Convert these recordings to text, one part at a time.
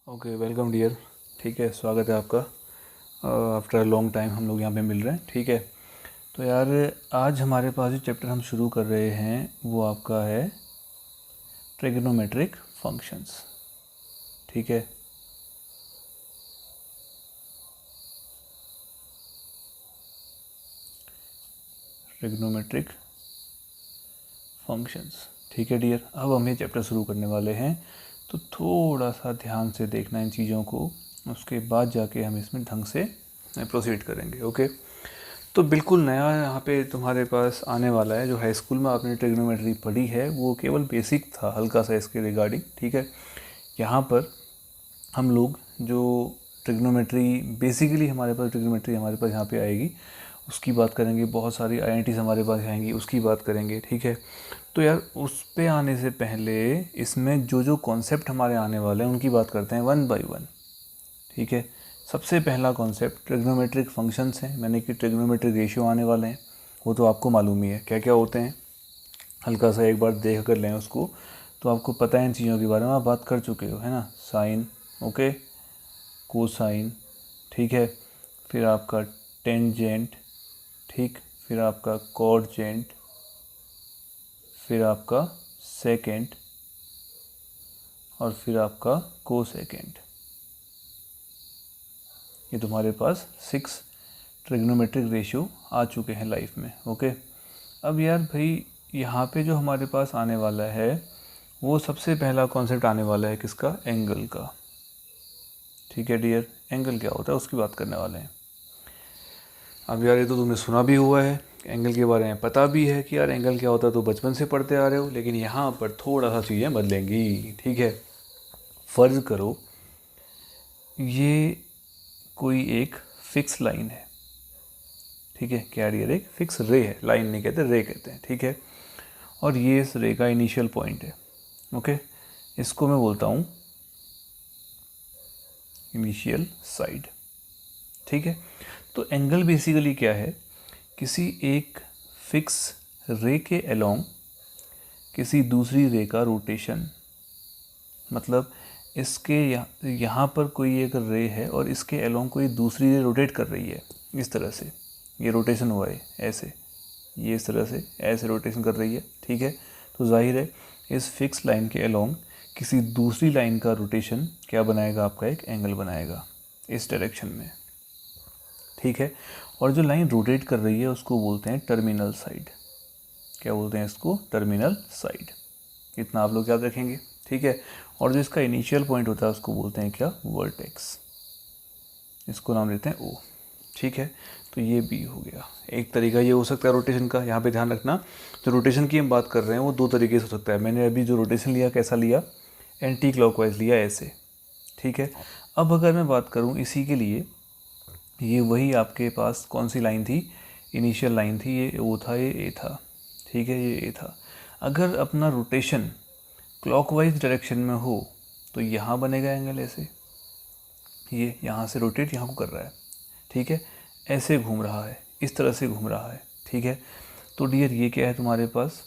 Okay, welcome dear. ठीक है, स्वागत है आपका। आफ्टर अ लॉन्ग टाइम हम लोग यहाँ पे मिल रहे हैं। ठीक है, तो यार आज हमारे पास जो चैप्टर हम शुरू कर रहे हैं वो आपका है ट्रिग्नोमेट्रिक फंक्शंस। ठीक है, ट्रिग्नोमेट्रिक फंक्शंस। ठीक है डियर, अब हम ये चैप्टर शुरू करने वाले हैं, तो थोड़ा सा ध्यान से देखना इन चीज़ों को, उसके बाद जाके हम इसमें ढंग से प्रोसीड करेंगे। ओके, तो बिल्कुल नया यहाँ पे तुम्हारे पास आने वाला है। जो हाई स्कूल में आपने ट्रिग्नोमेट्री पढ़ी है वो केवल बेसिक था, हल्का सा इसके रिगार्डिंग। ठीक है, यहाँ पर हम लोग जो ट्रिग्नोमेट्री बेसिकली हमारे पास यहाँ पे आएगी, उसकी बात करेंगे। बहुत सारी आईआईटीज़ हमारे पास आएंगी, उसकी बात करेंगे। ठीक है, तो यार उस पे आने से पहले इसमें जो जो कॉन्सेप्ट हमारे आने वाले हैं उनकी बात करते हैं वन बाय वन। ठीक है, सबसे पहला कॉन्सेप्ट ट्रिग्नोमेट्रिक फंक्शंस हैं, यानी कि ट्रिग्नोमेट्रिक रेशियो आने वाले हैं। वो तो आपको मालूम ही है क्या क्या होते हैं, हल्का सा एक बार देख कर लें उसको, तो आपको पता है इन चीज़ों के बारे में, आप बात कर चुके हो, है ना। साइन, ओके, कोसाइन, ठीक है, फिर आपका टेंजेंट, ठीक, फिर आपका कॉर्जेंट, फिर आपका सेकेंड, और फिर आपका कोसेकेंड। ये तुम्हारे पास 6 ट्रिग्नोमेट्रिक रेशियो आ चुके हैं लाइफ में। ओके, अब यार भाई यहाँ पे जो हमारे पास आने वाला है वो सबसे पहला कॉन्सेप्ट आने वाला है किसका, एंगल का। ठीक है डियर, एंगल क्या होता है उसकी बात करने वाले हैं। अब यार ये तो तुमने सुना भी हुआ है, एंगल के बारे में पता भी है कि यार एंगल क्या होता है, तो बचपन से पढ़ते आ रहे हो। लेकिन यहाँ पर थोड़ा सा चीज़ें बदलेंगी। ठीक है, फ़र्ज़ करो ये कोई एक फिक्स लाइन है। ठीक है, कैरियर एक फिक्स रे है, लाइन नहीं कहते, रे कहते हैं। ठीक है, और ये इस रे का इनिशियल पॉइंट है। ओके, इसको मैं बोलता हूँ इनिशियल साइड। ठीक है, तो एंगल बेसिकली क्या है, किसी एक फिक्स रे के अलोंग किसी दूसरी रे का रोटेशन। मतलब इसके यहाँ पर कोई एक रे है और इसके अलोंग कोई दूसरी रे रोटेट कर रही है, इस तरह से ये रोटेशन हुआ है, ऐसे ये इस तरह से ऐसे रोटेशन कर रही है। ठीक है, तो जाहिर है इस फिक्स लाइन के अलोंग किसी दूसरी लाइन का रोटेशन क्या बनाएगा, आपका एक एंगल बनाएगा इस डायरेक्शन में। ठीक है, और जो लाइन रोटेट कर रही है उसको बोलते हैं टर्मिनल साइड। क्या बोलते हैं इसको, टर्मिनल साइड। इतना आप लोग याद रखेंगे। ठीक है, और जो इसका इनिशियल पॉइंट होता है उसको बोलते हैं क्या, वर्टेक्स। इसको नाम देते हैं ओ। ठीक है, तो ये भी हो गया। एक तरीका ये हो सकता है रोटेशन का, यहाँ पे ध्यान रखना, जो रोटेशन की हम बात कर रहे हैं वो दो तरीके से हो सकता है। मैंने अभी जो रोटेशन लिया कैसा लिया, एंटी क्लॉकवाइज लिया, ऐसे। ठीक है, अब अगर मैं बात करूँ इसी के लिए, ये वही आपके पास कौन सी लाइन थी, इनिशियल लाइन थी, ये ओ था, ये ए था। ठीक है, ये ए था। अगर अपना रोटेशन क्लॉकवाइज डायरेक्शन में हो तो यहाँ बनेगा एंगल ऐसे, ये यहाँ से रोटेट यहाँ को कर रहा है। ठीक है, ऐसे घूम रहा है, इस तरह से घूम रहा है। ठीक है, तो डियर ये क्या है तुम्हारे पास,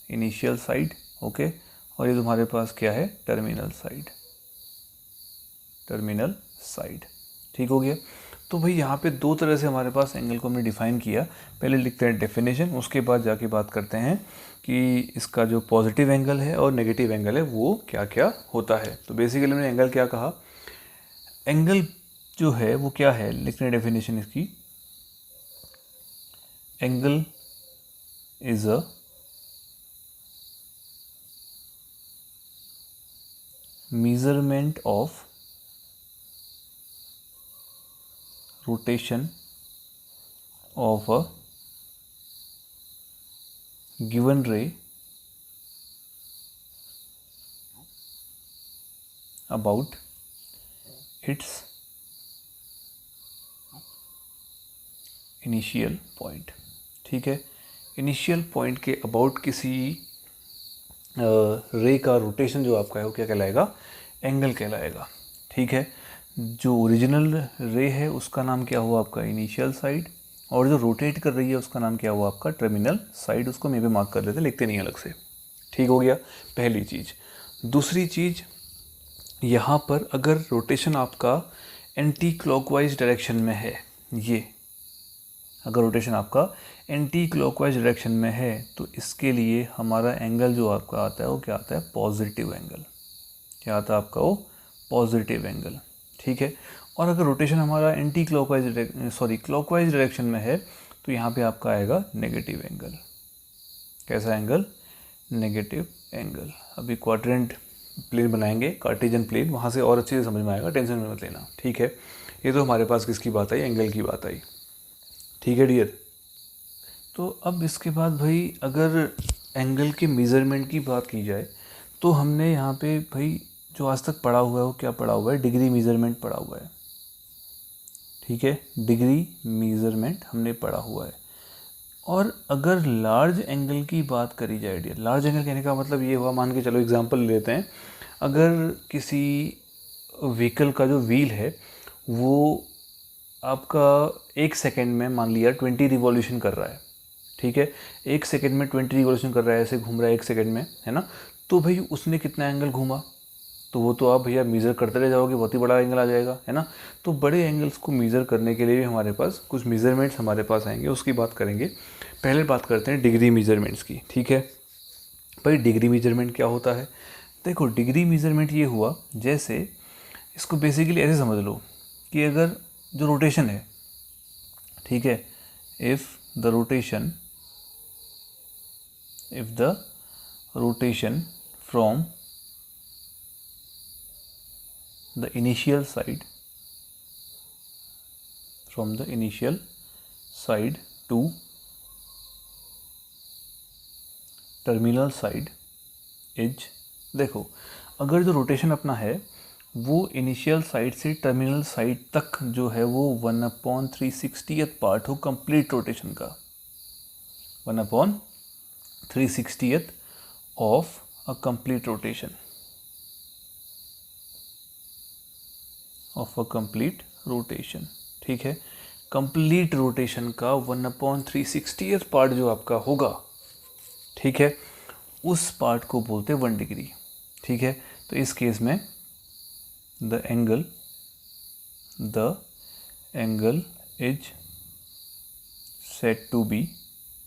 इनिशियल साइड। ओके, और ये तुम्हारे पास क्या है, टर्मिनल साइड, टर्मिनल साइड। ठीक हो गया। तो भाई यहाँ पे दो तरह से हमारे पास एंगल को हमने डिफाइन किया। पहले लिखते हैं डेफिनेशन, उसके बाद जाके बात करते हैं कि इसका जो पॉजिटिव एंगल है और नेगेटिव एंगल है वो क्या क्या होता है। तो बेसिकली मैंने एंगल क्या कहा, एंगल जो है वो क्या है, लिखते हैं डेफिनेशन इसकी, angle is a measurement of rotation of a given ray about its initial point. ठीक है, इनिशियल पॉइंट के अबाउट किसी रे का रोटेशन जो आपका है वो क्या कहलाएगा, एंगल कहलाएगा। ठीक है, जो ओरिजिनल रे है उसका नाम क्या हुआ आपका, इनिशियल साइड, और जो रोटेट कर रही है उसका नाम क्या हुआ आपका, टर्मिनल साइड। उसको मैं भी मार्क कर लेते, लिखते नहीं अलग से। ठीक हो गया, पहली चीज़। दूसरी चीज़, यहाँ पर अगर रोटेशन आपका एंटी क्लॉकवाइज डायरेक्शन में है, ये अगर रोटेशन आपका एंटी क्लॉकवाइज डायरेक्शन में है तो इसके लिए हमारा एंगल जो आपका आता है वो क्या आता है, पॉजिटिव एंगल। क्या आता है आपका, वो पॉजिटिव एंगल। ठीक है। और अगर रोटेशन हमारा एंटी क्लॉकवाइज डायरेक्शन में है तो यहाँ पे आपका आएगा नेगेटिव एंगल। कैसा एंगल, नेगेटिव एंगल। अभी क्वाड्रेंट प्लेन बनाएंगे, कार्टेशियन प्लेन, वहाँ से और अच्छे से समझ में आएगा, टेंशन में मत लेना। ठीक है। ये तो हमारे पास किसकी बात आई, एंगल की बात आई। ठीक है डियर। तो अब इसके बाद भाई अगर एंगल के मेज़रमेंट की बात की जाए तो हमने यहाँ पे भाई जो आज तक पढ़ा हुआ है वो क्या पढ़ा हुआ है, डिग्री मेज़रमेंट पढ़ा हुआ है। ठीक है, डिग्री मेज़रमेंट हमने पढ़ा हुआ है। और अगर लार्ज एंगल की बात करी जाए डियर, लार्ज एंगल कहने का मतलब ये हुआ, मान के चलो एग्जांपल लेते हैं, अगर किसी व्हीकल का जो व्हील है वो आपका 1 सेकेंड में मान लिया 20 रिवॉल्यूशन कर रहा है। ठीक है, 1 सेकेंड में 20 रिवॉल्यूशन कर रहा है, ऐसे घूम रहा है 1 सेकेंड में, है ना। तो भाई उसने कितना एंगल घूमा, तो वो तो आप भैया मीज़र करते रह जाओगे, बहुत ही बड़ा एंगल आ जाएगा, है ना। तो बड़े एंगल्स को मीज़र करने के लिए भी हमारे पास कुछ मेज़रमेंट्स हमारे पास आएंगे, उसकी बात करेंगे। पहले बात करते हैं डिग्री मेज़रमेंट्स की। ठीक है भाई, डिग्री मेज़रमेंट क्या होता है, देखो डिग्री मेज़रमेंट ये हुआ, जैसे इसको बेसिकली ऐसे समझ लो कि अगर जो रोटेशन है, ठीक है, if the rotation from the initial side to terminal side is, देखो अगर जो रोटेशन अपना है वो इनिशियल साइड से टर्मिनल साइड तक जो है वो 1/360th पार्ट हो कंप्लीट रोटेशन का, 1/360th of a complete rotation, ठीक है। कंप्लीट रोटेशन का 1/360th पार्ट जो आपका होगा, ठीक है, उस पार्ट को बोलते हैं 1 डिग्री। ठीक है, तो इस केस में the angle is set to be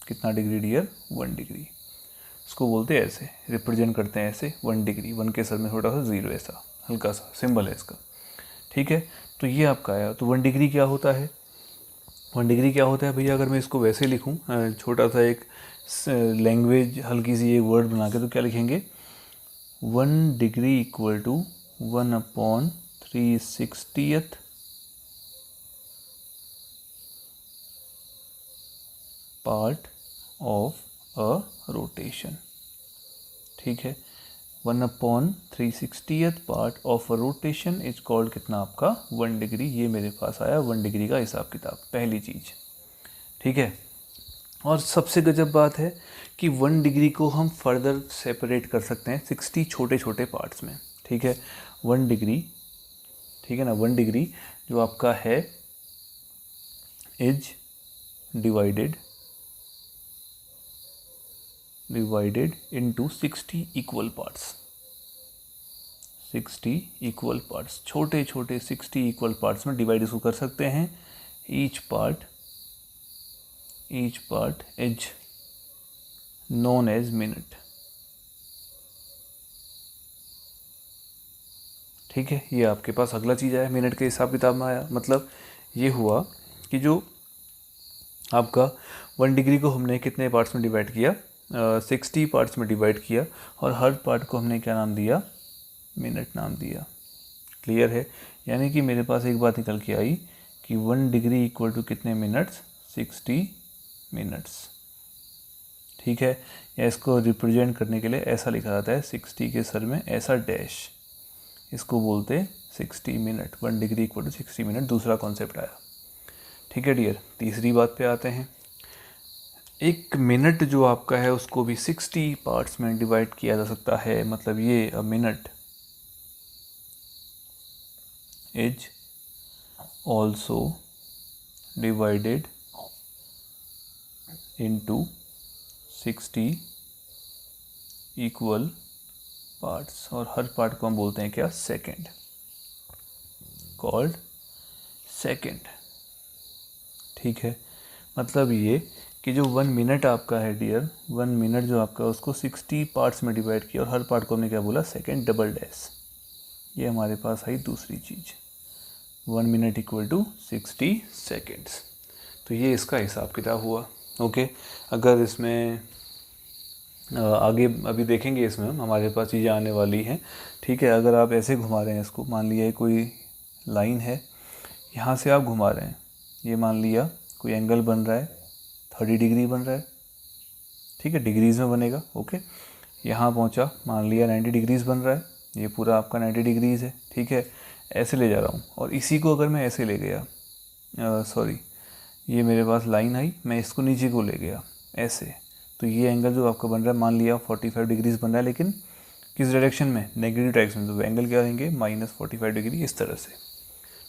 कितना डिग्री डियर, 1 डिग्री। इसको बोलते हैं ऐसे, रिप्रेजेंट करते हैं ऐसे 1 डिग्री, 1 के सर में छोटा सा 0 ऐसा हल्का सा सिंबल है इसका। ठीक है, तो ये आपका आया। तो 1 डिग्री क्या होता है, 1 डिग्री क्या होता है भैया, अगर मैं इसको वैसे लिखूं छोटा सा एक लैंग्वेज हल्की सी एक वर्ड बना के, तो क्या लिखेंगे, 1 degree equal to 1/360th part of a rotation. ठीक है, 1/360th part of a rotation is called कितना आपका, 1 डिग्री। ये मेरे पास आया 1 डिग्री का हिसाब किताब, पहली चीज़। ठीक है, और सबसे गजब बात है कि 1 डिग्री को हम फर्दर सेपरेट कर सकते हैं 60 छोटे छोटे पार्ट्स में। ठीक है, 1 डिग्री, ठीक है ना, 1 डिग्री जो आपका है is divided into 60 equal parts, 60 equal parts, छोटे छोटे 60 इक्वल पार्ट्स में डिवाइड इसको कर सकते हैं। Each part is known as minute. ठीक है, ये आपके पास अगला चीज़ आया, मिनट के हिसाब किताब में आया। मतलब ये हुआ कि जो आपका 1 डिग्री को हमने कितने पार्ट्स में डिवाइड किया, 60 पार्ट्स में डिवाइड किया, और हर पार्ट को हमने क्या नाम दिया, मिनट नाम दिया। क्लियर है, यानी कि मेरे पास एक बात निकल के आई कि 1 डिग्री इक्वल टू कितने मिनट्स, 60 मिनट्स। ठीक है, या इसको रिप्रेजेंट करने के लिए ऐसा लिखा जाता है, 60 के सर में ऐसा डैश, इसको बोलते 60 minute. 1 degree equal to 60 minute, दूसरा कॉन्सेप्ट आया। ठीक है डियर, तीसरी बात पे आते हैं। एक मिनट जो आपका है उसको भी 60 पार्ट्स में डिवाइड किया जा सकता है। मतलब ये a minute is also divided into 60 equal parts, और हर पार्ट को हम बोलते हैं क्या, सेकेंड, कॉल्ड सेकेंड। ठीक है, मतलब ये कि जो 1 मिनट आपका है डियर, 1 मिनट जो आपका उसको 60 पार्ट्स में डिवाइड किया और हर पार्ट को हमने क्या बोला, सेकेंड डबल डैश। ये हमारे पास आई दूसरी चीज़, 1 मिनट इक्वल टू 60 सेकेंड्स। तो ये इसका हिसाब किताब हुआ। ओके, अगर इसमें आगे अभी देखेंगे, इसमें हमारे पास चीज़ें आने वाली हैं। ठीक है, अगर आप ऐसे घुमा रहे हैं इसको, मान लिया कोई लाइन है, यहाँ से आप घुमा रहे हैं, ये मान लिया कोई एंगल बन रहा है, 30 डिग्री बन रहा है। ठीक है, डिग्रीज़ में बनेगा। ओके, यहाँ पहुँचा, मान लिया 90 डिग्रीज़ बन रहा है, ये पूरा आपका 90 डिग्रीज़ है। ठीक है, ऐसे ले जा रहा हूँ, और इसी को अगर मैं ऐसे ले गया, सॉरी, ये मेरे पास लाइन आई, मैं इसको नीचे को ले गया ऐसे, तो ये एंगल जो आपका बन रहा है, मान लिया 45 डिग्रीज़ बन रहा है, लेकिन किस डायरेक्शन में, नेगेटिव डायरेक्शन में, तो एंगल क्या रहेंगे, -45 डिग्री, इस तरह से।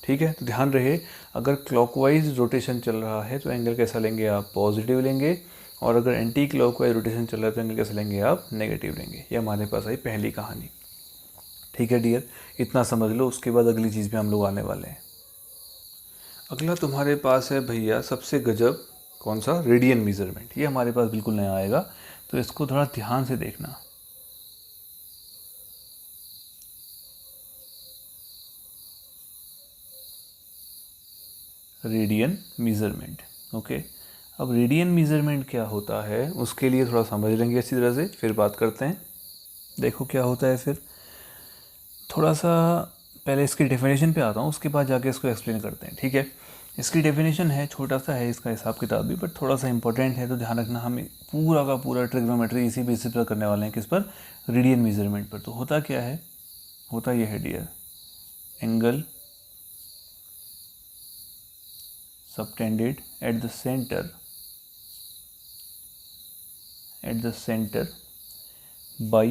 ठीक है, तो ध्यान रहे, अगर क्लॉकवाइज रोटेशन चल रहा है तो एंगल कैसा लेंगे आप, पॉजिटिव लेंगे, और अगर एंटी क्लॉकवाइज रोटेशन चल रहा है तो एंगल कैसा लेंगे आप, नेगेटिव लेंगे। ये हमारे पास आई पहली कहानी। ठीक है डियर, इतना समझ लो, उसके बाद अगली चीज़ पे हम लोग आने वाले हैं। अगला तुम्हारे पास है भैया सबसे गजब, कौन सा, रेडियन मेजरमेंट। ये हमारे पास बिल्कुल नया आएगा, तो इसको थोड़ा ध्यान से देखना। Radian measurement. ओके, अब रेडियन मेजरमेंट क्या होता है, उसके लिए थोड़ा समझ लेंगे अच्छी तरह से, फिर बात करते हैं। देखो क्या होता है, फिर थोड़ा सा पहले इसकी डेफिनेशन पे आता हूँ, उसके बाद जाके इसको एक्सप्लेन करते हैं। ठीक है, इसकी डेफिनेशन है, छोटा सा है इसका हिसाब किताब भी, बट थोड़ा सा इंपॉर्टेंट है, तो ध्यान रखना। हम पूरा का पूरा ट्रिग्नोमेट्री इसी बेसिस पर करने वाले हैं, किस पर, रेडियन मेजरमेंट पर। तो होता क्या है, होता यह है dear, angle subtended at the center by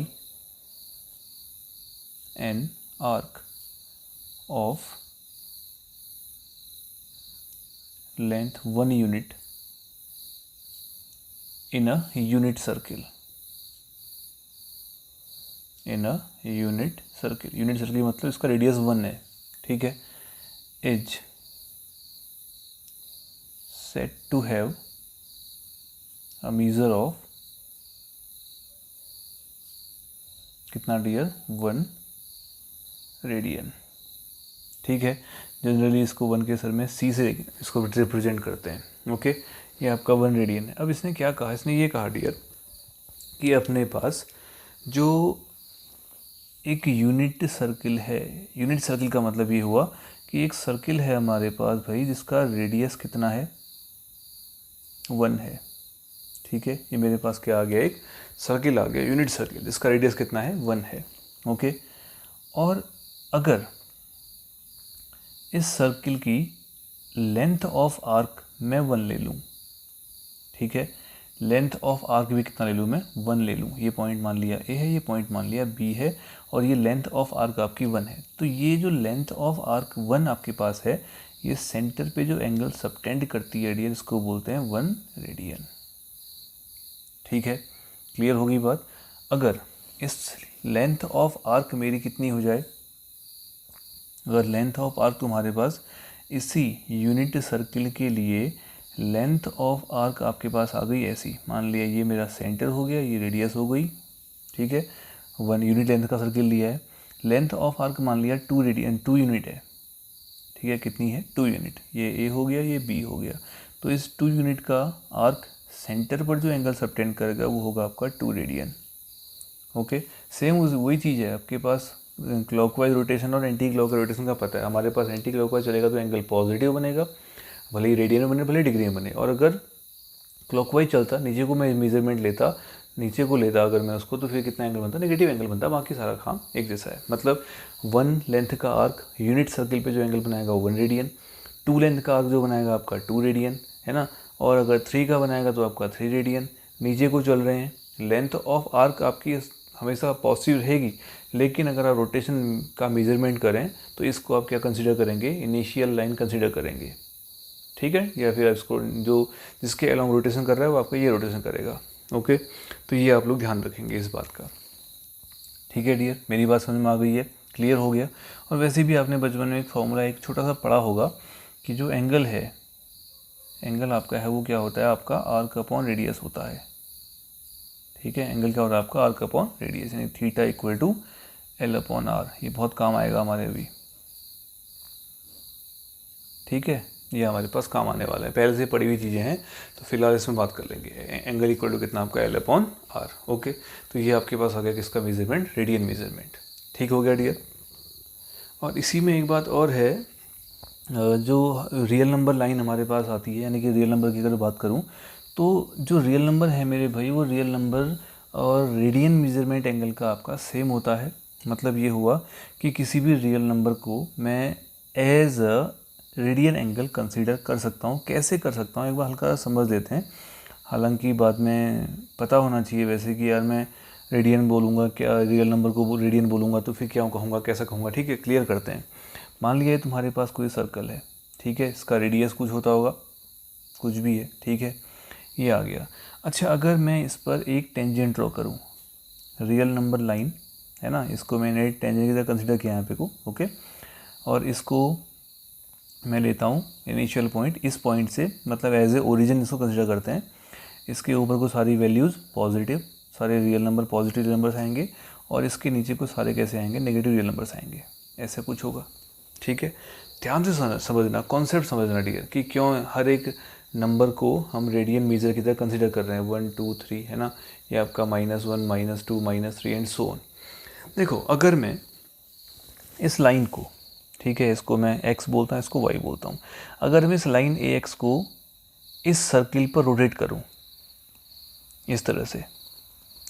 an arc of length 1 unit in a unit circle. Unit circle मतलब इसका रेडियस 1 है। ठीक है, as said to have a measure of कितना डियर, 1 रेडियन। ठीक है, जनरली इसको 1 के सर में सी से इसको रिप्रेजेंट करते हैं। ओके, ये आपका 1 रेडियन है। अब इसने क्या कहा, इसने ये कहा डियर कि अपने पास जो एक यूनिट सर्किल है, यूनिट सर्किल का मतलब ये हुआ कि एक सर्किल है हमारे पास भाई, जिसका रेडियस कितना है, 1 है। ठीक है, ये मेरे पास क्या आ गया, एक सर्किल आ गया, यूनिट सर्किल, जिसका रेडियस कितना है, 1 है। ओके, और अगर इस सर्किल की लेंथ ऑफ आर्क मैं 1 ले लूँ, ठीक है, लेंथ ऑफ आर्क भी कितना ले लूँ मैं, 1 ले लूँ। ये पॉइंट मान लिया ए है, ये पॉइंट मान लिया बी है, और ये लेंथ ऑफ आर्क आपकी 1 है। तो ये जो लेंथ ऑफ आर्क 1 आपके पास है, ये सेंटर पे जो एंगल सबटेंड करती है डियर, इसको बोलते हैं 1 रेडियन। ठीक है, क्लियर होगी बात। अगर इस लेंथ ऑफ आर्क मेरी कितनी हो जाए, अगर लेंथ ऑफ आर्क तुम्हारे पास इसी यूनिट सर्किल के लिए लेंथ ऑफ आर्क आपके पास आ गई ऐसी, मान लिया ये मेरा सेंटर हो गया, ये रेडियस हो गई। ठीक है, 1 यूनिट लेंथ का सर्किल लिया है, लेंथ ऑफ आर्क मान लिया 2 रेडियन, 2 यूनिट है। ठीक है, कितनी है, 2 यूनिट, ये ए हो गया, ये बी हो गया। तो इस 2 यूनिट का आर्क सेंटर पर जो एंगल सबटेंड करेगा वो होगा आपका 2 रेडियन। ओके, सेम वही चीज़ है आपके पास, क्लॉकवाइज रोटेशन और एंटी क्लॉकवाइज रोटेशन का पता है। हमारे पास एंटी क्लॉकवाइज चलेगा तो एंगल पॉजिटिव बनेगा, भले ही रेडियन में बने भले डिग्री में बने, और अगर क्लॉकवाइज चलता, नीचे को मैं मेजरमेंट लेता, नीचे को लेता अगर मैं उसको, तो फिर कितना एंगल बनता, नेगेटिव एंगल बनता। बाकी सारा काम एक जैसा है। मतलब 1 लेंथ का आर्क यूनिट सर्किल पे जो एंगल बनाएगा वो 1 रेडियन, 2 लेंथ का आर्क जो बनाएगा आपका 2 रेडियन, है ना, और अगर 3 का बनाएगा तो आपका 3 रेडियन। नीचे को चल रहे हैं, लेंथ ऑफ आर्क आपकी हमेशा पॉजिटिव रहेगी, लेकिन अगर आप रोटेशन का मेजरमेंट करें तो इसको आप क्या कंसिडर करेंगे, इनिशियल लाइन कंसिडर करेंगे। ठीक है, या फिर इसको जो जिसके अलॉन्ग रोटेशन कर रहा है वो आपका ये रोटेशन करेगा। ओके, तो ये आप लोग ध्यान रखेंगे इस बात का। ठीक है डियर, मेरी बात समझ में आ गई है, क्लियर हो गया। और वैसे भी आपने बचपन में एक फॉर्मूला एक छोटा सा पढ़ा होगा कि जो एंगल है, एंगल आपका है वो क्या होता है, आपका आर्क अपॉन रेडियस होता है। ठीक है, एंगल क्या होता है आपका, आर्क अपॉन रेडियस, यानी theta equal to L upon R. ये बहुत काम आएगा हमारे अभी। ठीक है, ये हमारे पास काम आने वाला है, पहले से पढ़ी हुई चीज़ें हैं, तो फिलहाल इसमें बात कर लेंगे। एंगल इक्वल टू कितना आपका, एल अपॉन आर। ओके, तो ये आपके पास आ गया किसका मेजरमेंट, रेडियन मेजरमेंट। ठीक हो गया डियर। और इसी में एक बात और है, जो रियल नंबर लाइन हमारे पास आती है, यानी कि रियल नंबर की अगर बात करूं तो जो रियल नंबर है मेरे भाई, वो रियल नंबर और रेडियन मेजरमेंट एंगल का आपका सेम होता है। मतलब ये हुआ कि किसी भी रियल नंबर को मैं as a radian angle consider कर सकता हूँ। कैसे कर सकता हूँ, एक बार हल्का समझ लेते हैं। हालांकि बाद में पता होना चाहिए वैसे कि यार मैं रेडियन बोलूँगा क्या, रियल नंबर को रेडियन बोलूँगा तो फिर क्या कहूँगा, कैसा कहूँगा। ठीक है, क्लियर करते हैं। मान लिया तुम्हारे पास कोई सर्कल है, ठीक है, इसका रेडियस कुछ होता होगा, कुछ भी है, ठीक है, ये आ गया। अच्छा, अगर मैं इस पर एक टेंजेंट ड्रॉ करूँ, रियल नंबर लाइन है ना, इसको मैंने टेंजेंट की तरह कंसिडर किया यहाँ पे को, ओके, और इसको मैं लेता हूँ इनिशियल पॉइंट, इस पॉइंट से मतलब एज ए ओरिजिन इसको कंसिडर करते हैं। इसके ऊपर को सारी वैल्यूज़ पॉजिटिव, सारे real number positive real numbers आएंगे, और इसके नीचे को सारे कैसे आएंगे, नेगेटिव रियल नंबर्स आएंगे। ऐसा कुछ होगा। ठीक है, ध्यान से समझना, कॉन्सेप्ट समझना डियर, कि क्यों हर एक नंबर को हम रेडियन मेजर की तरह कंसिडर कर रहे हैं। 1 2 3 है ना, ये आपका -1 -2 -3 एंड सो ऑन। देखो, अगर मैं इस लाइन को, ठीक है, इसको मैं x बोलता हूँ, इसको y बोलता हूँ, अगर मैं इस लाइन AX को इस सर्किल पर रोटेट करूँ इस तरह से,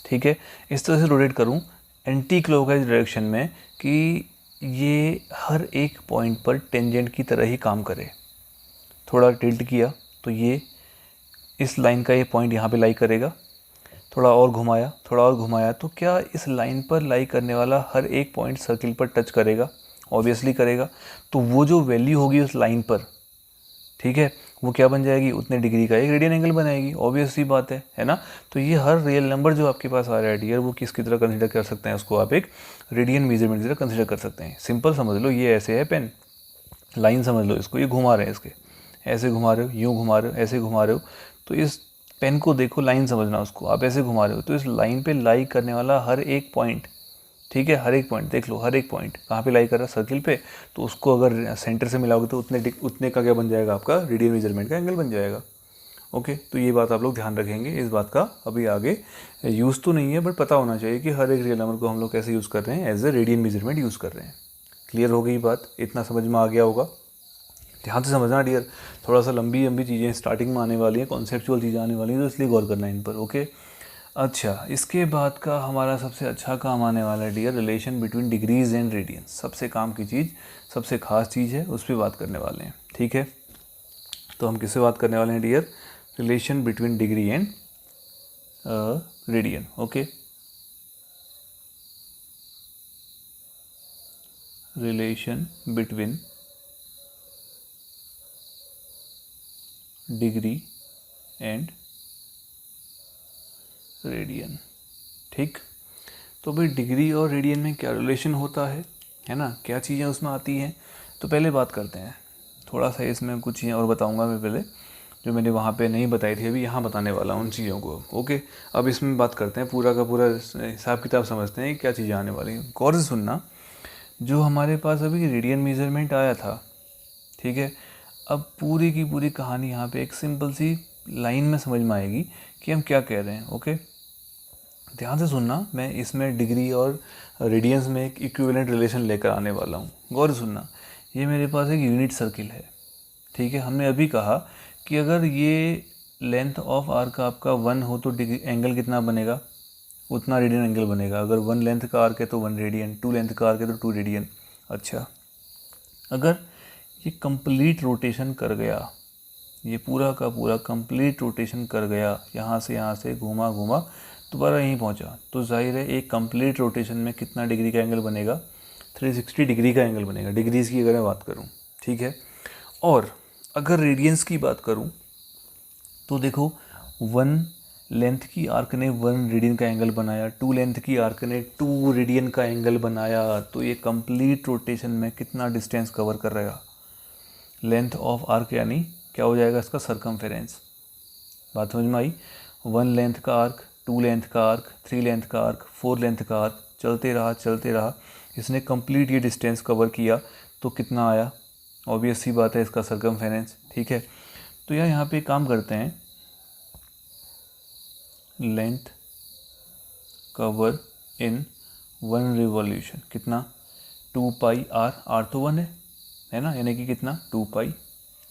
ठीक है, इस तरह से रोटेट करूँ एंटी क्लॉकवाइज डायरेक्शन में, कि ये हर एक पॉइंट पर टेंजेंट की तरह ही काम करे। थोड़ा टिल्ट किया तो ये इस लाइन का ये पॉइंट यहाँ पे लाई करेगा, थोड़ा और घुमाया, थोड़ा और घुमाया, तो क्या इस लाइन पर लाई करने वाला हर एक पॉइंट सर्किल पर टच करेगा, ऑब्वियसली करेगा। तो वो जो वैल्यू होगी उस लाइन पर, ठीक है, वो क्या बन जाएगी, उतने डिग्री का एक रेडियन एंगल बनाएगी, ऑब्वियस सी बात है ना। तो ये हर रियल नंबर जो आपके पास आ रहा है डियर, वो किसकी तरह कंसिडर कर सकते हैं, उसको आप एक रेडियन मेजरमेंट की तरह कंसिडर कर सकते हैं। सिंपल समझ लो, ये ऐसे है पेन, लाइन समझ लो इसको, ये घुमा रहे हैं इसके, ऐसे घुमा रहे हो, यूँ घुमा रहे हो, ऐसे घुमा रहे हो, तो इस पेन को देखो, लाइन समझना उसको, आप ऐसे घुमा रहे हो, तो इस लाइन पे लाई करने वाला हर एक पॉइंट, ठीक है, हर एक पॉइंट देख लो, हर एक पॉइंट कहाँ पे लाई कर रहा है, सर्किल पे, तो उसको अगर सेंटर से मिलाओगे तो उतने का क्या बन जाएगा, आपका रेडियन मेजरमेंट का एंगल बन जाएगा। ओके, तो ये बात आप लोग ध्यान रखेंगे, इस बात का अभी आगे यूज़ तो नहीं है, बट पता होना चाहिए कि हर एक रियल नंबर को हम लोग कैसे यूज़ कर रहे हैं, as a radian measurement use कर रहे हैं। क्लियर हो गई बात, इतना समझ में आ गया होगा। ध्यान से समझना डियर, थोड़ा सा लंबी लंबी चीज़ें स्टार्टिंग में आने वाली हैं, कॉन्सेप्चुअल चीज़ें आने वाली हैं, तो इसलिए गौर करना है इन पर। ओके, अच्छा, इसके बाद का हमारा सबसे अच्छा काम आने वाला है dear, relation between degrees and radians. सबसे काम की चीज़, सबसे खास चीज़ है, उस पर बात करने वाले हैं। ठीक है, तो हम किससे बात करने वाले हैं dear, relation between degree and radian. Okay, relation between degree and radian. ठीक, तो भाई डिग्री और रेडियन में क्या रिलेशन होता है ना, क्या चीज़ें उसमें आती हैं, तो पहले बात करते हैं। थोड़ा सा इसमें कुछ चीज़ें और बताऊंगा मैं पहले, जो मैंने वहाँ पे नहीं बताई थी, अभी यहाँ बताने वाला हूँ उन चीज़ों को। ओके, अब इसमें बात करते हैं, पूरा का पूरा हिसाब किताब समझते हैं क्या चीज़ें आने वाली हैं। गौर से सुनना, जो हमारे पास अभी रेडियन मेजरमेंट आया था, ठीक है, अब पूरी की पूरी कहानी यहाँ पे एक सिंपल सी लाइन में समझ में आएगी कि हम क्या कह रहे हैं। ओके, ध्यान से सुनना, मैं इसमें डिग्री और रेडियंस में एक इक्विवेलेंट रिलेशन लेकर आने वाला हूँ। गौर से सुनना, ये मेरे पास एक यूनिट सर्किल है, ठीक है, हमने अभी कहा कि अगर ये लेंथ ऑफ आर्क आपका 1 हो तो एंगल कितना बनेगा, उतना रेडियन एंगल बनेगा। अगर 1 लेंथ का आर्क है तो 1 रेडियन, 2 लेंथ का आर्क है तो 2 रेडियन। अच्छा, अगर ये कंप्लीट रोटेशन कर गया, ये पूरा का पूरा कंप्लीट रोटेशन कर गया, यहाँ से घूमा घूमा दोबारा यहीं पहुँचा, तो जाहिर है एक कंप्लीट रोटेशन में कितना डिग्री का एंगल बनेगा, 360 डिग्री का एंगल बनेगा, डिग्रीज़ की अगर मैं बात करूँ। ठीक है, और अगर रेडियंस की बात करूँ तो देखो 1 लेंथ की आर्क ने 1 रेडियन का एंगल बनाया, 2 लेंथ की आर्क ने 2 रेडियन का एंगल बनाया, तो ये कंप्लीट रोटेशन में कितना डिस्टेंस कवर कर रहेगा? लेंथ ऑफ आर्क यानी क्या हो जाएगा इसका? सरकमफेरेंस। बात समझ में आई? 1 लेंथ का आर्क, 2 लेंथ का आर्क, 3 लेंथ का आर्क, 4 लेंथ का आर्क, चलते रहा, इसने कंप्लीट ये डिस्टेंस कवर किया, तो कितना आया? ऑब्वियस सी बात है, इसका सरकमफेरेंस। ठीक है, तो यार यहाँ पे काम करते हैं, लेंथ कवर इन 1 रिवॉल्यूशन कितना? 2 पाई आर, आर तो 1 है ना, यानी कि कितना? 2 पाई।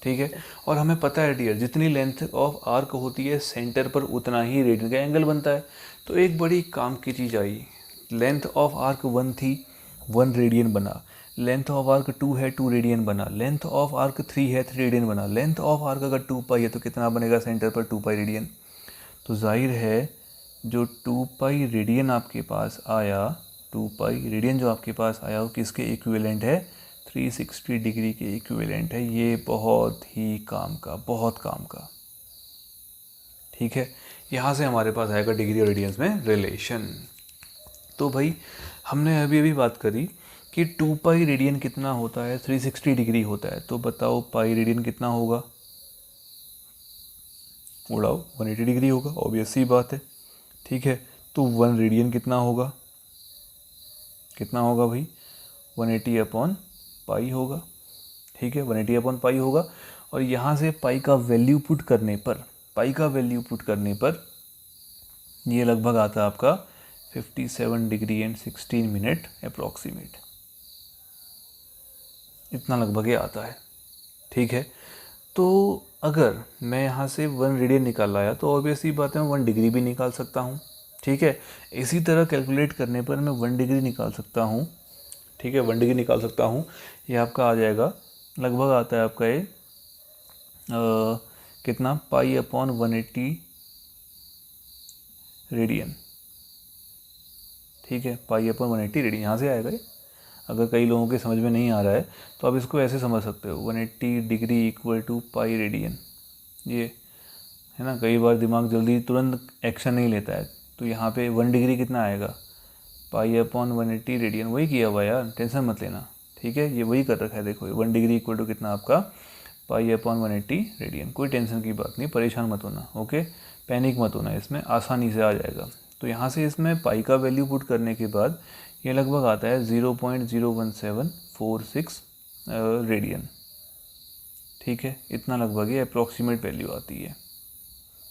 ठीक है, और हमें पता है डियर, जितनी लेंथ ऑफ आर्क होती है सेंटर पर उतना ही रेडियन का एंगल बनता है। तो एक बड़ी काम की चीज़ आई, लेंथ ऑफ आर्क 1 थी, 1 रेडियन बना। लेंथ ऑफ आर्क 2 है, 2 रेडियन बना। लेंथ ऑफ आर्क 3 है, 3 रेडियन बना। लेंथ ऑफ आर्क अगर 2 पाई है तो कितना बनेगा सेंटर पर? 2 पाई रेडियन। तो जाहिर है जो 2 पाई रेडियन आपके पास आया, 2 पाई रेडियन जो आपके पास आया वो किसके इक्विवेलेंट है? 360 डिग्री के इक्विवेलेंट है। ये बहुत ही काम का, बहुत काम का। ठीक है, यहाँ से हमारे पास आएगा डिग्री और रेडियंस में रिलेशन। तो भाई हमने अभी अभी बात करी कि 2 पाई रेडियन कितना होता है? 360 डिग्री होता है। तो बताओ पाई रेडियन कितना होगा? उड़ाओ, 180 डिग्री होगा, ऑब्वियस सी बात है। ठीक है, तो 1 रेडियन कितना होगा? कितना होगा भाई? 180 अपॉन पाई होगा। ठीक है, 180 अपॉन पाई होगा। और यहाँ से पाई का वैल्यू पुट करने पर ये लगभग आता है आपका 57 डिग्री एंड 16 मिनट अप्रॉक्सीमेट, इतना लगभग ये आता है। ठीक है, तो अगर मैं यहाँ से 1 रेडियन निकाल लाया तो ऑब्वियसली बात है मैं 1 डिग्री भी निकाल सकता हूँ। ठीक है, इसी तरह कैलकुलेट करने पर मैं 1 डिग्री निकाल सकता हूँ। ठीक है, 1 डिग्री निकाल सकता हूँ। ये आपका आ जाएगा, लगभग आता है आपका ये कितना? Pi upon 180 radian. ठीक है, पाई अपॉन 180 रेडियन यहाँ से आएगा ये। अगर कई लोगों के समझ में नहीं आ रहा है तो आप इसको ऐसे समझ सकते हो, 180 degree equal to pi radian. ये है ना, कई बार दिमाग जल्दी तुरंत एक्शन नहीं लेता है, तो यहाँ पे 1 डिग्री कितना आएगा? Pi upon 180 radian. वही किया हुआ यार, टेंशन मत लेना। ठीक है, ये वही कर रखा है, देखो 1 डिग्री इक्वल टू कितना आपका? Pi upon 180 radian. कोई टेंशन की बात नहीं, परेशान मत होना। ओके, पैनिक मत होना, इसमें आसानी से आ जाएगा। तो यहाँ से इसमें पाई का वैल्यू पुट करने के बाद ये लगभग आता है 0.01746 रेडियन। ठीक है, इतना लगभग ये अप्रॉक्सीमेट वैल्यू आती है।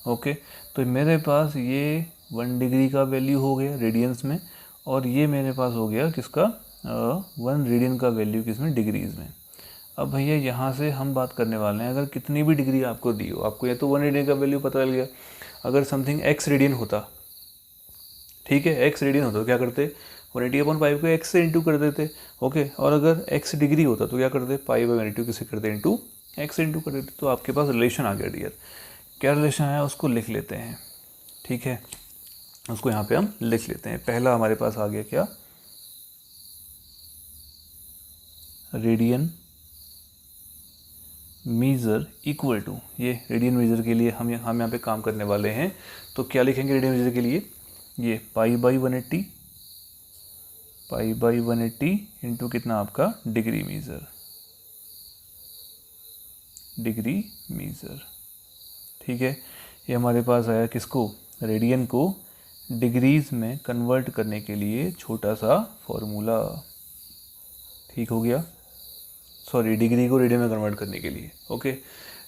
ओके, तो मेरे पास ये 1 डिग्री का वैल्यू हो गया रेडियंस में, और ये मेरे पास हो गया किसका? 1 रेडियन का वैल्यू किसमें? डिग्रीज़ में। अब भैया यहाँ से हम बात करने वाले हैं, अगर कितनी भी डिग्री आपको दी हो, आपको या तो 1 रेडियन का वैल्यू पता चल गया। अगर समथिंग x रेडियन होता, ठीक है, x रेडियन होता तो क्या करते? 180 अपॉन पाई को x से इंटू कर देते। ओके, और अगर x डिग्री होता तो क्या करते? पाई बाई 180 किसे करते? इंटू x इंटू कर देते। तो आपके पास रिलेशन आ गया डियर। क्या रिलेशन आया उसको लिख लेते हैं। ठीक है, उसको यहाँ पे हम लिख लेते हैं। पहला हमारे पास आ गया क्या? रेडियन मीज़र इक्वल टू, ये रेडियन मीज़र के लिए हम यहाँ पे काम करने वाले हैं। तो क्या लिखेंगे रेडियन मीज़र के लिए? ये पाई बाई 180, पाई बाई 180 इंटू कितना आपका? Degree measure, degree measure. ठीक है, ये हमारे पास आया किसको? रेडियन को डिग्रीज़ में कन्वर्ट करने के लिए छोटा सा फॉर्मूला। ठीक हो गया, सॉरी, डिग्री को रेडियन में कन्वर्ट करने के लिए। ओके,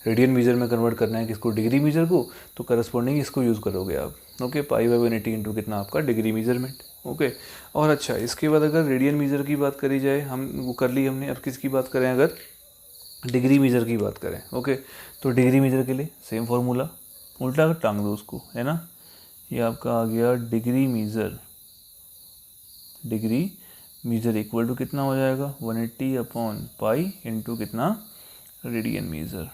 रेडियन मीज़र में कन्वर्ट करना है किसको? डिग्री मीज़र को, तो करस्पॉन्डिंग इसको यूज़ करोगे आप। ओके, पाई बाई 180 इंटू कितना आपका? डिग्री मीज़रमेंट। ओके, और अच्छा, इसके बाद अगर रेडियन मीज़र की बात करी जाए, हम वो कर ली हमने, अब किसकी बात करें? अगर डिग्री मीज़र की बात करें, ओके, तो डिग्री मीज़र के लिए सेम फार्मूला, उल्टा कर टांग दो उसको, है ना। ये आपका आ गया degree measure, degree measure equal to कितना हो जाएगा? 180 अपॉन पाई इंटू कितना? Radian measure,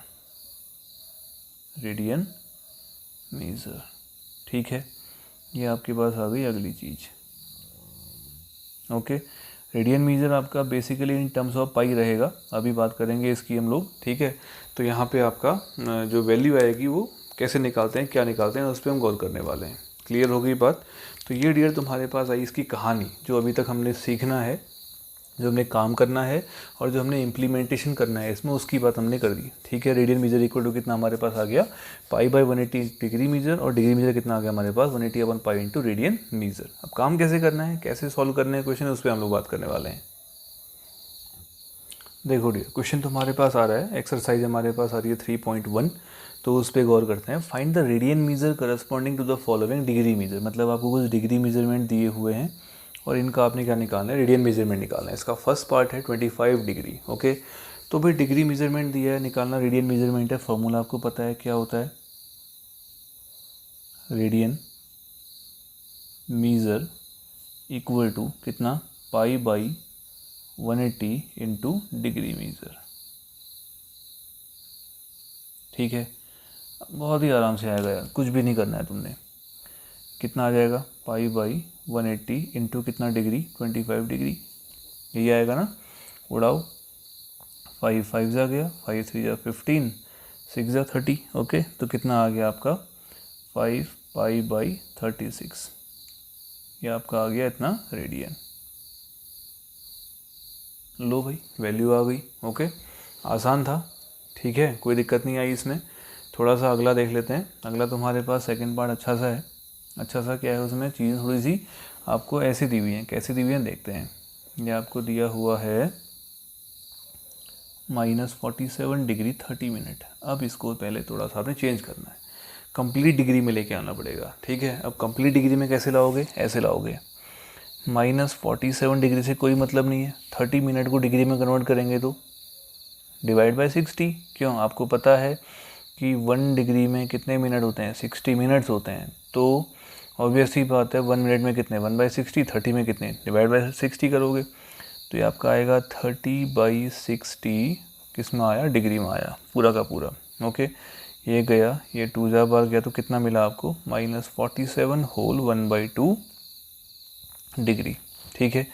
radian measure. ठीक है, ये आपके पास आ गई अगली चीज़। ओके, रेडियन मीज़र आपका basically in terms of pi रहेगा, अभी बात करेंगे इसकी हम लोग। ठीक है, तो यहाँ पे आपका जो वैल्यू आएगी वो कैसे निकालते हैं, क्या निकालते हैं, उस पर हम गौर करने वाले हैं। क्लियर हो गई बात। तो ये डियर तुम्हारे पास आई इसकी कहानी, जो अभी तक हमने सीखना है, जो हमने काम करना है और जो हमने इम्प्लीमेंटेशन करना है इसमें, उसकी बात हमने कर दी। ठीक है, रेडियन मीजर इक्वल टू कितना हमारे पास आ गया, पाई बाई 180 डिग्री मीजर, और डिग्री मीजर कितना आ गया हमारे पास 180 अपन पाई इंटू रेडियन मीजर। अब काम कैसे करना है, कैसे सॉल्व करना है क्वेश्चन, उस पर हम लोग बात करने वाले हैं। देखो डियर, क्वेश्चन तुम्हारे पास आ रहा है, एक्सरसाइज हमारे पास आ रही है 3.1, तो उस पर गौर करते हैं। Find the radian measure corresponding to the following degree measure. मतलब आपको कुछ डिग्री मेजरमेंट दिए हुए हैं और इनका आपने क्या निकालना है, रेडियन मेजरमेंट निकालना है। इसका फर्स्ट पार्ट है 25 डिग्री। ओके, तो भाई डिग्री मेजरमेंट दिया है, निकालना रेडियन मेजरमेंट है। फॉर्मूला आपको पता है क्या होता है, रेडियन मीजर इक्वल टू कितना, pi by 180 into degree measure. ठीक है, बहुत ही आराम से आएगा यार, कुछ भी नहीं करना है तुमने। कितना आ जाएगा, पाई बाई 180 इंटू कितना डिग्री, 25 डिग्री, यही आएगा ना। उड़ाओ, 5 5 जा गया, 5 3 जा 15, 6 जा 30। ओके, तो कितना आ गया आपका 5 पाई बाई 36, ये आपका आ गया इतना रेडियन। लो भाई, वैल्यू आ गई। ओके, आसान था। ठीक है, कोई दिक्कत नहीं आई इसमें। थोड़ा सा अगला देख लेते हैं। अगला तुम्हारे पास सेकंड पार्ट अच्छा सा है। अच्छा सा क्या है, उसमें चीज़ थोड़ी सी आपको ऐसी दी हुई है, कैसी दी हुई है देखते हैं। ये आपको दिया हुआ है -47 डिग्री 30 मिनट। अब इसको पहले थोड़ा सा आपने चेंज करना है, कंप्लीट डिग्री में लेके आना पड़ेगा। ठीक है, अब कंप्लीट डिग्री में कैसे लाओगे, ऐसे लाओगे। -47 डिग्री से कोई मतलब नहीं है, 30 मिनट को डिग्री में कन्वर्ट करेंगे तो डिवाइड बाय 60। क्यों, आपको पता है कि 1 डिग्री में कितने मिनट होते हैं, 60 मिनट्स होते हैं। तो ऑब्वियसली बात है 1 मिनट में कितने, 1/60, 30 में कितने, डिवाइड बाय 60 करोगे तो ये आपका आएगा 30/60। किस में आया, डिग्री में आया, पूरा का पूरा। ओके, ये गया, ये 2 जा बार गया, तो कितना मिला आपको, -47 होल 1/2 डिग्री। ठीक है,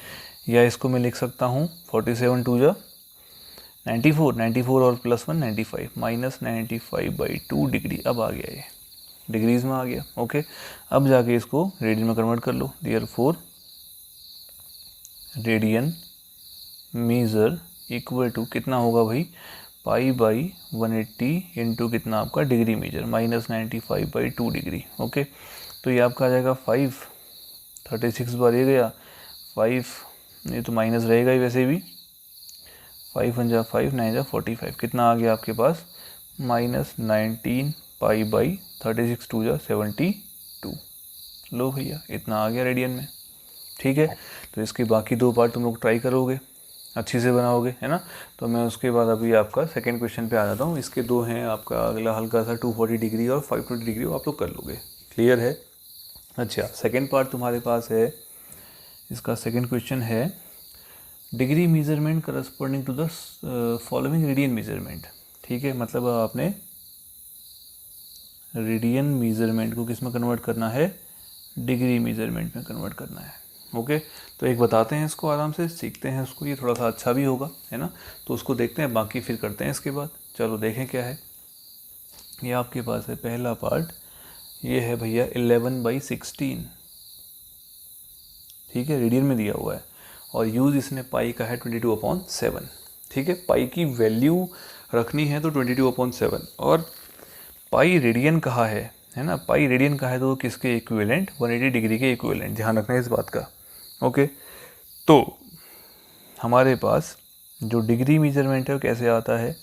या इसको मैं लिख सकता हूँ 47 2 जा 94, 94 और +1 95, -95/2 डिग्री। अब आ गया, ये डिग्रीज में आ गया। ओके, अब जाके इसको रेडियन में कन्वर्ट कर लो। Therefore radian measure equal to कितना होगा भाई, पाई बाई 180 इंटू कितना आपका डिग्री मेजर, -95/2 डिग्री। ओके, तो ये आपका आ जाएगा 5, 36 बार ये गया 5, ये तो माइनस रहेगा ही वैसे भी, 5 1 जा 5, 9 जा 45, कितना आ गया आपके पास, -19 पाई बाई 36, 2 जा 72। लो भैया, इतना आ गया रेडियन में। ठीक है, तो इसके बाकी 2 पार्ट तुम लोग ट्राई करोगे, अच्छी से बनाओगे, है ना। तो मैं उसके बाद अभी आपका सेकंड क्वेश्चन पे आ जाता हूँ। इसके 2 हैं, आपका अगला हल्का सा 240 डिग्री और 520 डिग्री, वो आप लोग कर लोगे। क्लियर है। अच्छा, सेकंड पार्ट तुम्हारे पास है, इसका सेकंड क्वेश्चन है, degree measurement corresponding to the following radian measurement. ठीक है, मतलब आपने रेडियन मेजरमेंट को किस में कन्वर्ट करना है, डिग्री मेजरमेंट में कन्वर्ट करना है। ओके, तो एक बताते हैं, इसको आराम से सीखते हैं उसको, ये थोड़ा सा अच्छा भी होगा, है ना। तो उसको देखते हैं, बाकी फिर करते हैं इसके बाद। चलो देखें क्या है। ये आपके पास है पहला पार्ट, ये है भैया 11/16। ठीक है, रेडियन में दिया हुआ है और यूज़ इसने पाई का है 22/7। ठीक है, पाई की वैल्यू रखनी है तो 22/7, और पाई रेडियन कहा है ना, पाई रेडियन का है तो किसके इक्विवेलेंट, 180 डिग्री के इक्विवेलेंट, ध्यान रखना है इस बात का। ओके, तो हमारे पास जो डिग्री मेजरमेंट है वो कैसे आता है,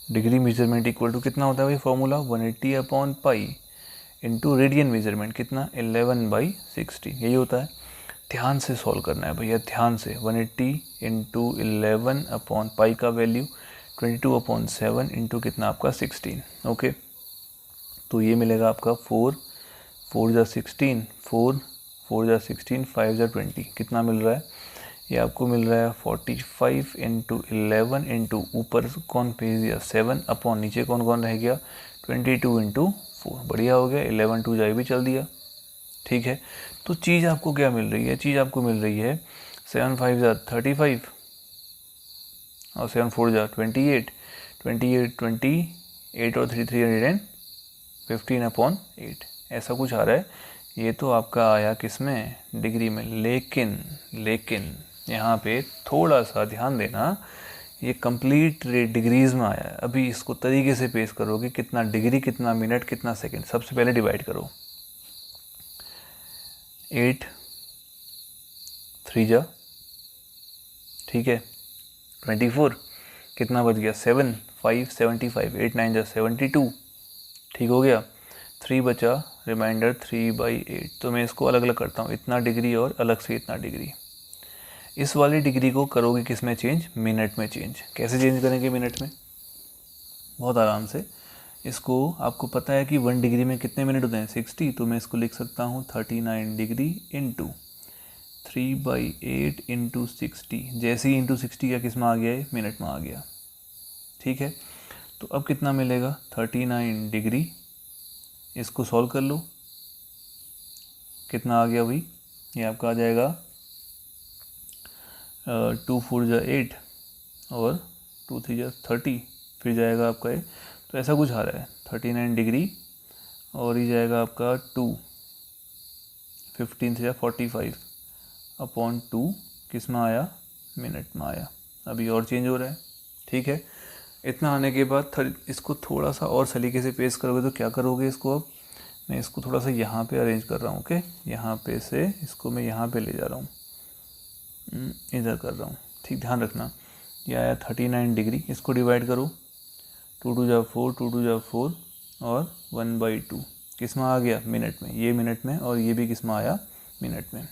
डिग्री मेजरमेंट इक्वल टू कितना होता है भाई, फॉर्मूला 180/पाई इंटू रेडियन मेजरमेंट कितना, 11/16, यही होता है। ध्यान से सॉल्व करना है भैया, ध्यान से। 180 इंटू 11/पाई का वैल्यू 22/7 इंटू कितना आपका 16। ओके, तो ये मिलेगा आपका 4 4 जा 16, 4 4 जा 16, 5 जा 20, कितना मिल रहा है, ये आपको मिल रहा है 45 इंटू 11 इंटू ऊपर कौन भेज दिया 7 अपॉन नीचे कौन कौन रह गया 22 इंटू 4, बढ़िया हो गया, 11 2 जा भी चल दिया। ठीक है, तो चीज़ आपको क्या मिल रही है, चीज़ आपको मिल रही है 7 5 जा 35 और 7 4 जा 28, 28 और 315 ऐसा कुछ आ रहा है। ये तो आपका आया किस में, डिग्री में। लेकिन यहाँ पे थोड़ा सा ध्यान देना, ये कंप्लीट डिग्रीज में आया है। अभी इसको तरीके से पेश करोगे, कितना डिग्री, कितना मिनट, कितना सेकंड। सबसे पहले डिवाइड करो, 8 3 जा, ठीक है, 24, कितना बच गया, 7 5 75, 8 9 जा 72, ठीक हो गया। 3 बचा, रिमाइंडर 3/8। तो मैं इसको अलग अलग करता हूँ, इतना डिग्री और अलग से इतना डिग्री। इस वाली डिग्री को करोगे किस में चेंज, मिनट में चेंज। कैसे चेंज करेंगे मिनट में, बहुत आराम से। इसको आपको पता है कि 1 डिग्री में कितने मिनट होते हैं, 60। तो मैं इसको लिख सकता हूँ 39 डिग्री इंटू 3/8 इंटू 60। जैसे ही इंटू 60 का किस में आ गया है, मिनट में आ गया, ठीक है। तो अब कितना मिलेगा, 39 डिग्री। इसको सॉल्व कर लो, कितना आ गया भाई, ये आपका आ जाएगा 2 4 जा 8 और 2 3 जा 30, फिर जाएगा आपका ये। तो ऐसा कुछ आ रहा है 39 डिग्री और ये जाएगा आपका 2, 15 से 45 अपॉन 2 किस में आया, मिनट में आया। अभी और चेंज हो रहा है, ठीक है। इतना आने के बाद इसको थोड़ा सा और सलीके से पेश करोगे तो क्या करोगे इसको, अब मैं इसको थोड़ा सा यहाँ पे अरेंज कर रहा हूँ, ओके। यहाँ पे से इसको मैं यहाँ पे ले जा रहा हूँ, इधर कर रहा हूँ, ठीक, ध्यान रखना। ये आया 39 डिग्री। इसको डिवाइड करो, 2 2 जा 4, 2 2 जा 4 और 1/2 किस में आ गया, मिनट में। ये मिनट में और ये भी किस में आया, मिनट में।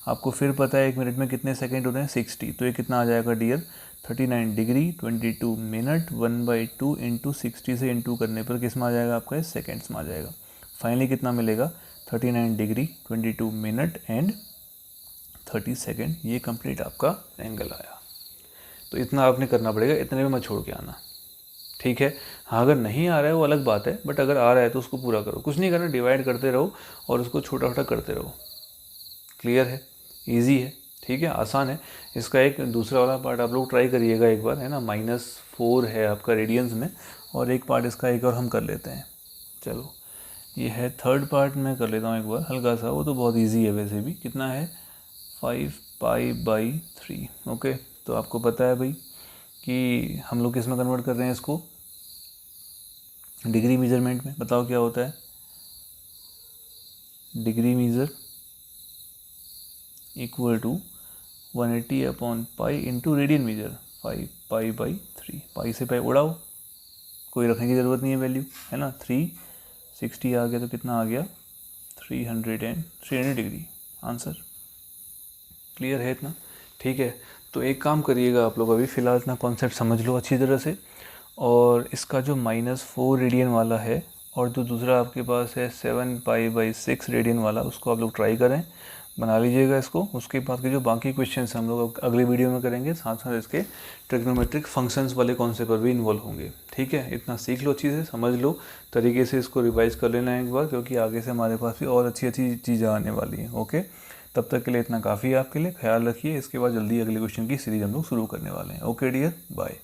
आपको फिर पता है 1 मिनट में कितने सेकंड होते हैं, 60। तो ये कितना आ जाएगा डियर, 39 डिग्री 22 मिनट 1/2 इंटू 60 से इंटू करने पर किस में आ जाएगा आपका, सेकेंड्स में आ जाएगा। फाइनली कितना मिलेगा, 39 डिग्री 22 मिनट एंड 30 सेकेंड। ये कंप्लीट आपका एंगल आया। तो इतना आपने करना पड़ेगा, इतने में मत छोड़ के आना, ठीक है। हाँ, अगर नहीं आ रहा है वो अलग बात है, बट अगर आ रहा है तो उसको पूरा करो। कुछ नहीं करना, डिवाइड करते रहो और उसको छोटा छोटा करते रहो। क्लियर है, ईजी है, ठीक है, आसान है। इसका एक दूसरा वाला पार्ट आप लोग ट्राई करिएगा एक बार, है ना। -4 है आपका रेडियंस में, और एक पार्ट इसका एक और हम कर लेते हैं। चलो, ये है थर्ड पार्ट, मैं कर लेता हूँ एक बार हल्का सा। वो तो बहुत इजी है वैसे भी। कितना है, 5π/3, ओके। तो आपको पता है भाई कि हम लोग किस में कन्वर्ट कर रहे हैं इसको, डिग्री मेजरमेंट में। बताओ क्या होता है, degree measure equal to 180 upon pi into radian measure, 5π/3। Pi से पाई उड़ाओ, कोई रखने की ज़रूरत नहीं है वैल्यू, है ना। 360 आ गया तो कितना आ गया, 300 डिग्री। आंसर क्लियर है इतना, ठीक है। तो एक काम करिएगा आप लोग, अभी फ़िलहाल इतना कॉन्सेप्ट समझ लो अच्छी तरह से। और इसका जो -4 रेडियन वाला है और जो दूसरा आपके पास है 7π/6 रेडियन वाला, उसको आप लोग ट्राई करें, बना लीजिएगा इसको। उसके बाद के जो बाकी क्वेश्चन हम लोग अगले वीडियो में करेंगे, साथ साथ इसके ट्रिग्नोमेट्रिक फंक्शंस वाले कॉन्सेप्ट पर भी इन्वॉल्व होंगे, ठीक है। इतना सीख लो, अच्छी से समझ लो, तरीके से इसको रिवाइज कर लेना एक बार, क्योंकि आगे से हमारे पास भी और अच्छी अच्छी चीज़ें आने वाली हैं, ओके। तब तक के लिए इतना काफ़ी है आपके लिए, ख्याल रखिए। इसके बाद जल्दी अगले क्वेश्चन की सीरीज हम लोग शुरू करने वाले हैं। Okay dear, bye.